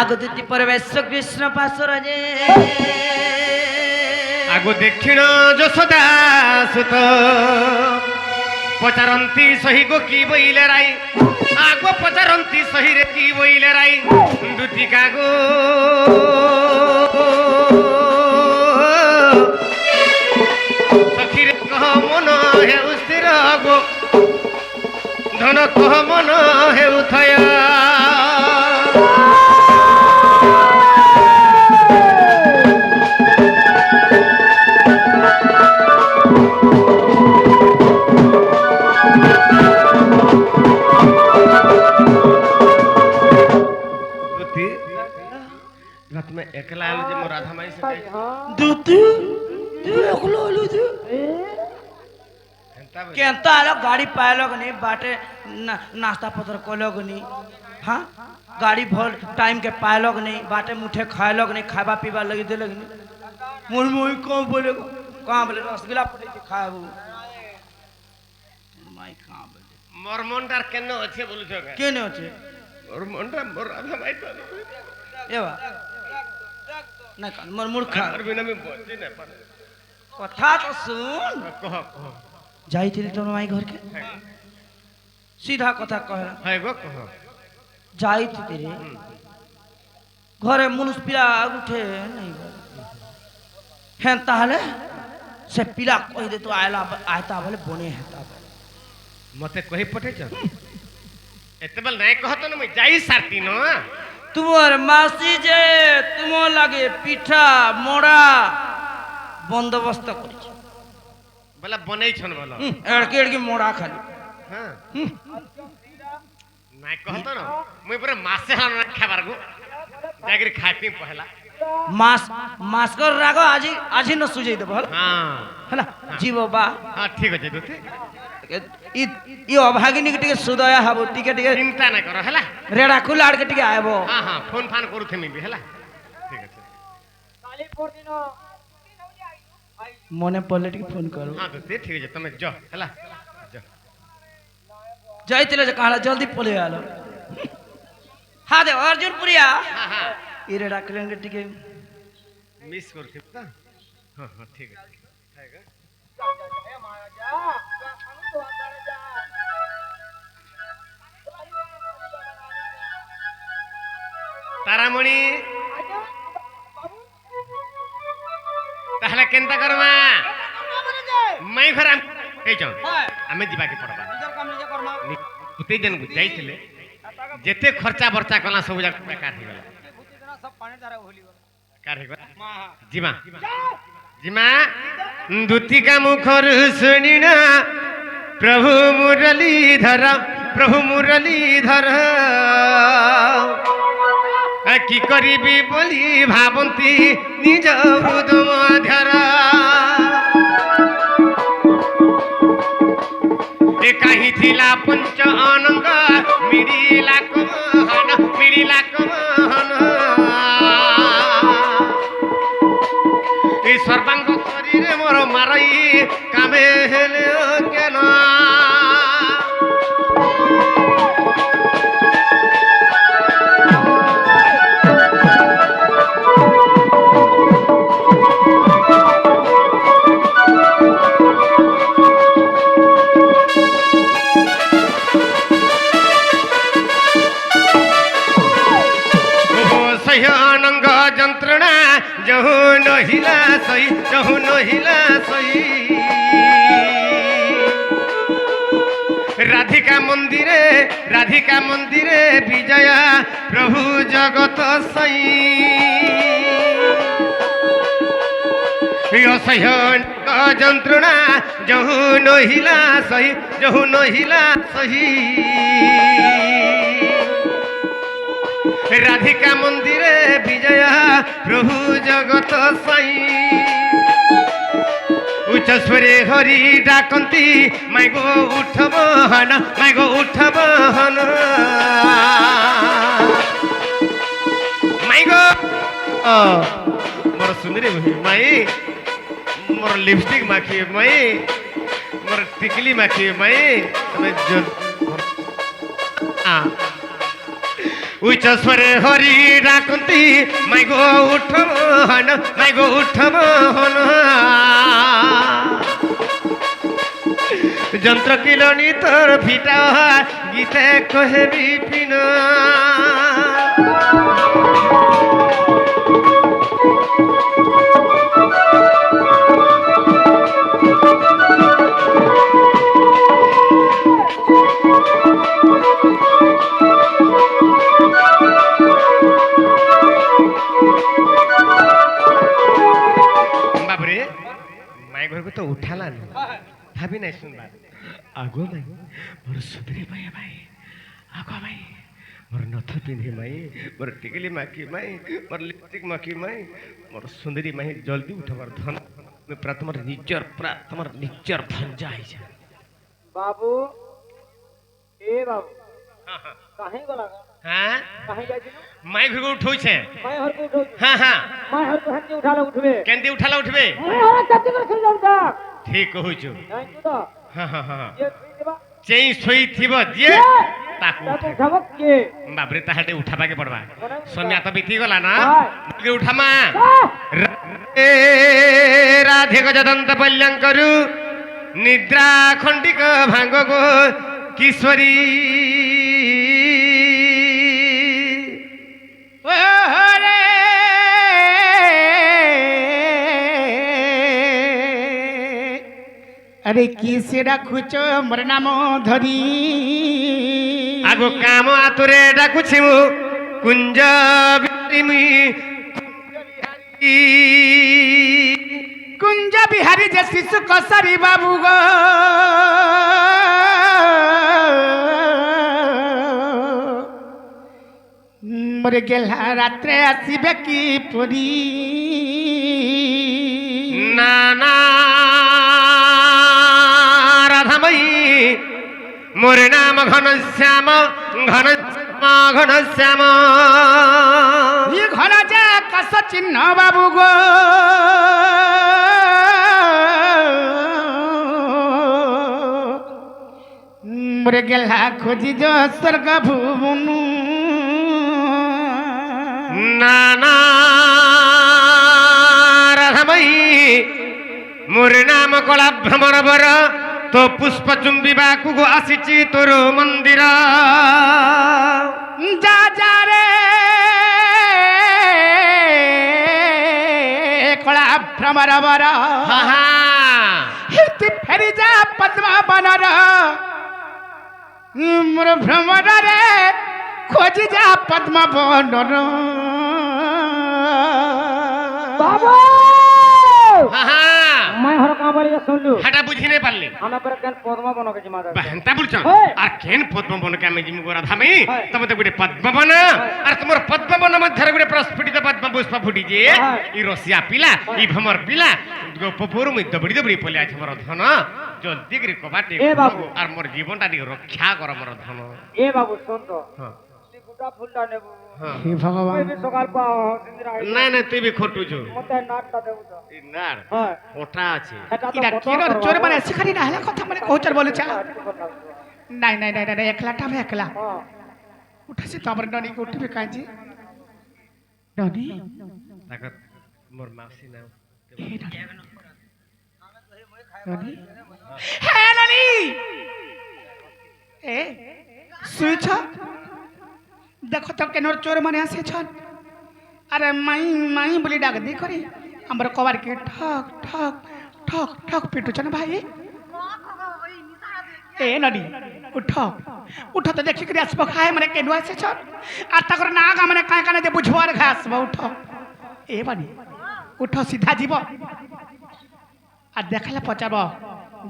ଆଗତୁତି ପରିବେଶ କୃଷ୍ଣ ପାଶରେ ଆଗୁ ଦକ୍ଷିଣ ଯଶୋଦା ସୁତ ପଚାରନ୍ତି ସହି ଗो କି ବୋଇଲେ ରାଇ ଆଗ ପଚାରନ୍ତି ସହିରେ କି ବୋଇଲେ ରାଇ ଦୁତିକା ଗೋ ସଖିରେ କହ ମନ ହେଉ ସ୍ଥିର ଗো ଧନ କହ ମନ ହେଉଥୟ रात में एकला आलू जे मो राधा माई से दूती तू एकलो आलू तू केंता आलो गाड़ी पायलो गनी बाटे नाश्ता पत्र कोलो गनी हां गाड़ी भर टाइम के पायलो गनी बाटे मुठे खायलो गनी खाबा पीबा लगी देले गनी मोर मोई को बोले कहां बोले रसगुल्ला पटे के खाबू माई कहां बोले मोर मनटार केनो अछि बोलु छ केने अछि मोर मनटा मोर राधा माई तो एवा ना कान मोर मूर्खा और बिना में बोलती न पर कथा तो सुन कह कह जाइथिल तो माई घर के सीधा कथा कहला है गो कह जाइथि रे घरे मुनुष पिला उठे नहीं हैं ताले से पिला कहि दे तो आयला आयता बोले बने हेता मते कहि पठे छ एतबल नहीं कहत न मैं जाई सारती न तुमर मासी जे तुम लगे पिठा मोड़ा बंदोबस्त करि छ बोला बनै छन बोला एड़के एड़के मोड़ा खाली हां नहीं कहत न मैं पूरा मासे हन खाबार गो जागिर खाती पहला मास मास कर रागो आजी आजी न सुजै दे बोल हां हैला जीव बा हां ठीक अछि दोते ई अभागिनी के टिके सुदया हबो टिके टिके चिंता न करो हैला रेडा कुलाड़ के टिके आबो हां हां फोन फान करू थेमी भी हैला ठीक अछि काली फोर दिनो मने पल्ले टिके फोन करू हां दोते ठीक अछि तमे जो हैला जो जाइतिले जे कहला जल्दी पले आलो हां दे अर्जुन पुरिया हां हां ई रेडा के टिके मिस कर खेता हां हां ठीक अछि हैगा तारामणि ताहले केनता करबा मैं घर कहि छ हमें दिबा के पड़बा निजर काम निजे करना उते जन जाइतिले जेते खर्चा बर्चा कला सब जा बेकार हो गेला सब पानी धारा होली कार हेबा जीमा जीमा दुतिका मुखर सुनिना प्रभु मुरलीधर कि करिबी बोली भाबंती निज हृद मध्यर ए काही थिला पंच अनंग मिडिला कमहन ए सर्वांग शरीर मोर मारई कामे हेले केन जंत्रणा जहु नहिला सही राधिका मंदिरे विजया प्रभु जगत सई असह्य जंत्रणा जहु नहिला सही राधिका मंदिरे विजया प्रभु जगत साई उच्च स्वरे हरि डाकंती माइगो उठब हन माइगो मोर सुंदरी माई मोर लिपस्टिक माखी माई मोर टिकली माखी माई तमे जो উচ্চ স্বরে হরি ডাকন্তি মাই গো উঠ মোহন মাই গো উঠ মোহন যন্ত্র কিলনি তোর ফিটা গীতে কহে বিপিন বাবরে মাই ঘরকে তো উঠালানি ভাবি নাই শুনবা আগো মাই মোর সুন্দরী মাই ভাই আগো মাই মোর নথ পিন্ধি মাই মোর টিকলি মাকি মাই মোর লিপস্টিক মাকি মাই মোর সুন্দরী মাই জলদি উঠবার ধন প্রা তোমার নিজর ভঞ্জা হই যা बाबू ए बाबू काहे गला হ্যাঁ काहे जाई মাই ঘরকে উঠোইছে मैं हर को उठो হ্যাঁ হ্যাঁ मैं हर को हन्ने उठाले उठबे কেন্দি উঠালা উঠবে मैं हर चत्ती कर सुन जाऊ ता ঠিক কইছো नहीं तू तो হ্যাঁ হ্যাঁ হ্যাঁ ये देबा চেই সই থিব যে তাকু ताको झबक के বাবরে তাহাতে উঠাবাকে পড়বা সময় তো বিতি গলা না হয়। উঠামা রে রাধে গজদন্ত পল্যঙ্করু নিদ্রা খণ্ডিক ভাঙ্গ গো কিশোরী ও রে আরে কি সে ডাকুছ মোর নাম ধরি আগো কাম আতুরে ডাকুছি মু কুঞ্জ বিরিমি কুঞ্জ বিহারী যে শিশু কসারি বাবু গো মোরে গেলা রাত্রে আসিবে কি পরি না না রাধাময়ী মোর নাম ঘনশ্যাম ঘনশ্যাম ই ঘর যে কস চিহ্ন বাবু গো মোরে গেলা খোঁজি যে স্বর্গ ভুবন না না রাধাময়ী মোর নাম কলা ভ্রমণ বর তো পুষ্প চুম্বিবাকু আসিছি তোর মন্দির যা যা রে কলা ভ্রমর বর তুই ফেরি যা পদ্মা বনর মোর ভ্রমর রে খোঁজি যা পদ্মা বনর बाबू मैं हर का बोली सुन लू হাটা বুঝি নাই পারলি हमरा पर केन पद्मा बनो के जिम्मेदार হেন্তা বলছ হয়। আর কেন পদ্মবনকে আমি জিমু গোরা ধামি হয়। তবে তো গোটে পদ্মবন আর তোমার পদ্মবন মধ্যে গোটে প্রস্ফুটিত পদ্ম পুষ্প ফুটিছে হয়। ই রসিয়া পিলা ই ভ্রমর পিলা গোপপুর মুই দবড়ি দবড়ি পলে আছে মোর ধন জলদি করে কবাটি এ বাবু। আর মোর জীবনটা টিকে রক্ষা কর মোর ধন ए बाबू सुन तो হ্যাঁ ती गुटा फुलटा नेबू হ্যাঁ হে ভগবান मैं भी सकाल पा इंदिरा না না তুই বি খটুছু मते नाटटा देबू तो ই নার हां ওটা আছে এটা তো ইরা কত কিরর করবা। চোর মানে শিখারি না হলে কথা মানে কৌচার বলেছে हां নাই নাই নাই নাই একলাটা আমি একলা हां উঠাছি তো আমার ননি উঠিবে কাঁজি ননি তাকে মোর মাসি নাও হে ননি ননি হ্যাঁ ননি এ শুইছ দেখো তো কেন চোর মানে আসেছন আরে মাই মাই বলি ডাক দি করি আমার কবার কে ঠক ঠক ঠক ঠক পিটুছন ভাই এ ননি উঠ উঠ তো দেখি করে আসবো খায় মানে কেন আসেছন আর তাকর না আগা মানে কায় কানে যে বুঝবার ঘা আসবো উঠ এ বানি উঠ সিধা যাব আর দেখালে পচাব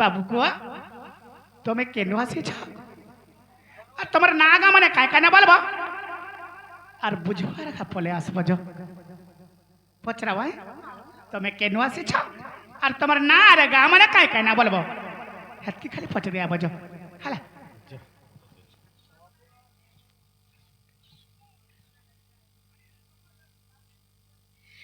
বাবু কুয়া তুমি কেন আসিছ আর তোমার না আগা মানে কায় কানে বলবো আর বুঝবার ঘা পলে আসবো যো পচরাব তুমি কেন আসিছ আর তোমার না রে গা মানে কায় কায় না বলবো হেতকি খালি পচরে আবো যো হালা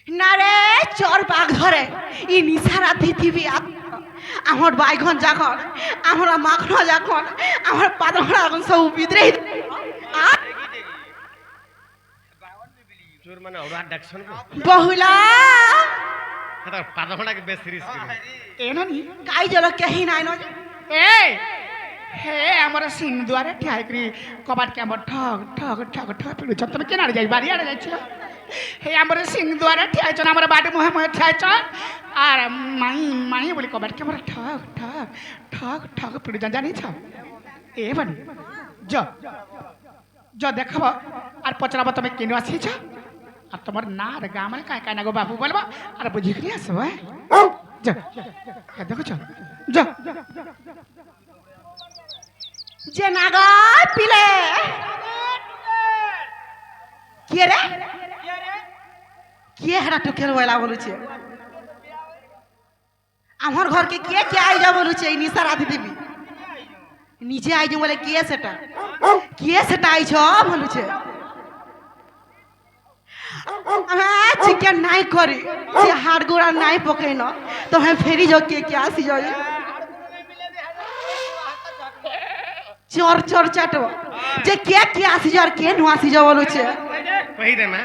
না রে চর বাঘ ধরে ই নিশারা পৃথিবী আমার বাইগন যখন আমরা মাখনা যখন আমার পাতলা এখন সব বিদ্রোহী চোর মানে ওরা ডাকছন কো বহুলা এটা পাদখড়া কে বেশ সিরিয়াস করে এ নানি কাই জল কেহি নাই ন এ হে আমার সিং দুয়ারে ঠাইকরি কবাট কে আমার ঠক ঠক ঠক ঠক পিড়ুছ তুমি কেন যাই বাড়ি আড়ে যাইছ হে আমার সিং দুয়ারে ঠাইছ আমার বাড়ি মুহে মুহে ঠাইছ আর মাই মাই বলি কবাট কে আমার ঠক ঠক ঠক ঠক পিড়ুছ জানিছ এ বানি য দেখাব আর পচরাব তুমি কেন আসিছ আর তোমার না আর গা মানে কায় কায় না গো বাবু বলবা আর বুঝি করে আসব যা দেখো যা যে নাগা পিলে কে রে কে হেরা টুকের বলা বলুছে আমার ঘরকে কে আইজা বলুছে এই নিশা রাধি দেবী নিজে আইজ বলে কে সেটা আইছ বলুছে চিকেন নাই করি যে হাড় গোড়া নাই পকাই ন তো হ্যাঁ ফেরি যাও কে আসি যাও চোর চোর চাটো যে কে আসি যাও আর কে নু আসি যাও বলুছে কই রে মা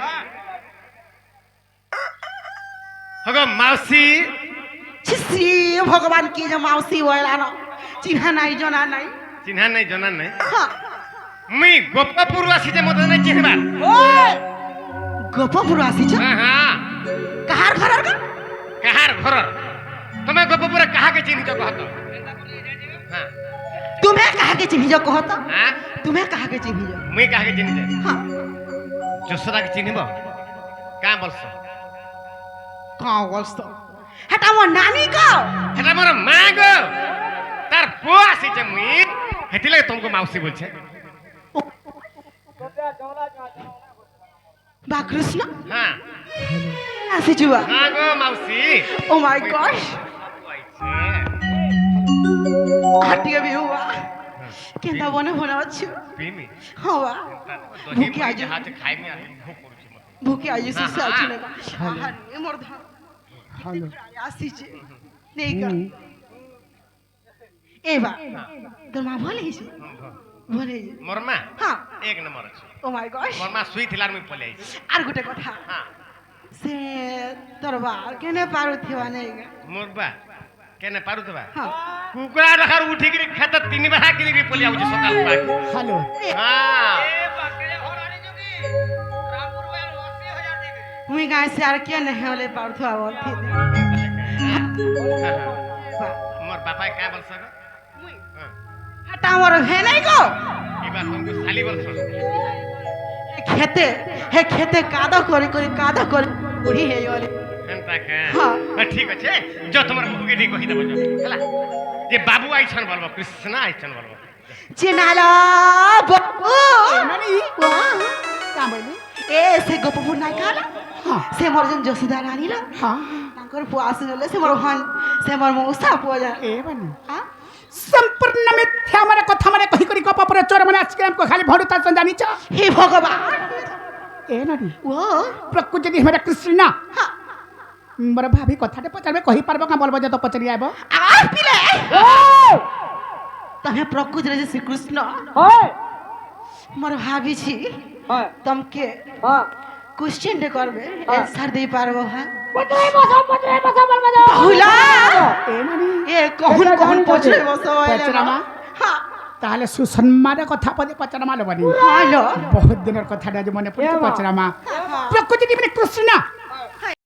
হগো মাউসি ছি ভগবান কি যে মাউসি বলা ন চিহ্না নাই জনা নাই চিহ্না নাই জানা নাই হ্যাঁ মুই গোপপুর আসি যে মতে নাই চিহ্নবা গোপপুর আসিছ হ্যাঁ হ্যাঁ কাহার ঘরের কা কাহার ঘর তুমি গোপপুরে কাহাকে চিহ্নিছ কহত হ্যাঁ তুমি কাহাকে চিহ্নিছ কহত হ্যাঁ তুমি কাহাকে চিহ্নিছ মুই কাহাকে চিহ্নিছ হ্যাঁ যশোদাকে চিহ্নিব কা বলছ কাও বলছ হেটা আমার নানি কাও এটা মোর মা গো তার পুয়া আসিছে মুই হেতিলে তোমাকে মাউসি বলছে বা কৃষ্ণ হ্যাঁ আসিছু বা হ্যাঁ গো মাউসি ও মাই গড আটিয়ে বি হুয়া কেনতা বনে বনে আছো পিমি হওয়া দহি ভুকে আজ হাতে খাইমি আর ভুক করছি মতে ভুকে আজ সুসে হ্যাঁ, আছো হ্যাঁ। না আহারে মোর ধন হ্যালো আসিছে নেই কা এবা তোর মা ভালো হইছে ভালো হইছে মোর মা হ্যাঁ এক নম্বর আছে ও মাই গড মোর মা শুই থিলার মুই পলে আইছি আর গোটে কথা হ্যাঁ সে তোর বা কেনে পারুথিবা নেই গা মোর বা কেনে পারুতবা হ্যাঁ কুকুরা রাখার উঠিকি খেত তিনি বাহা কিলি পলে আউছে সকাল পাক হ্যালো হ্যাঁ মুই গায় সে আর কে নেহে বলে পারুথিবা বলথি মোর বাপাই কা বলছ গো হ্যাঁ হাটা আমার হে নাই গো এবার তুমি শালি বলছ খেতে কাদা করে বুড়ি হে বলে এন্তা কা হ্যাঁ। ঠিক আছে যো তোমার বুকে দি কহি দেব হেলা যে বাবু আইছন বলবো কৃষ্ণ আইছন বলবো চিনালা বাবু নানি বাহ! কা বলি এ সে গোপপুর নাই কালা হ্যাঁ সে মোর যেন যশোদা রানী লা হ্যাঁ তাঙ্কর পুয়া আসলে সে মোর হন সে মোর মৌসা পুয়া যা এ বানি হ্যাঁ সম্পূর্ণ মিথ্যা মানে কথা মানে কহি করি গপ পরে চোর মানে আজকে আমকো খালি ভড়ু তার জানিছ হে ভগবান এ নানি ও প্রকৃতি যদি হেমরা কৃষ্ণ হ্যাঁ মোর ভাবি কথাটা পচারবে কহি পারবো কা বলবো যে তো পচারি আইব আর পিলে তুমি প্রকৃতিরে যে শ্রীকৃষ্ণ হয় মোর ভাবিছি হয় তমকে হ্যাঁ কোশ্চেন রে করবে অ্যানসার দেই পারবো হ্যাঁ পচরে বসো বলবা হুলা এ নানি এ কখন পছরে বসো পচরামা হ্যাঁ তাহলে সুসম্মানে কথা পদে পচরামা লবনি হ্যালো বহুত দিনের কথাটা যে মনে পড়ছে পচরামা প্রকৃতি মানে কৃষ্ণ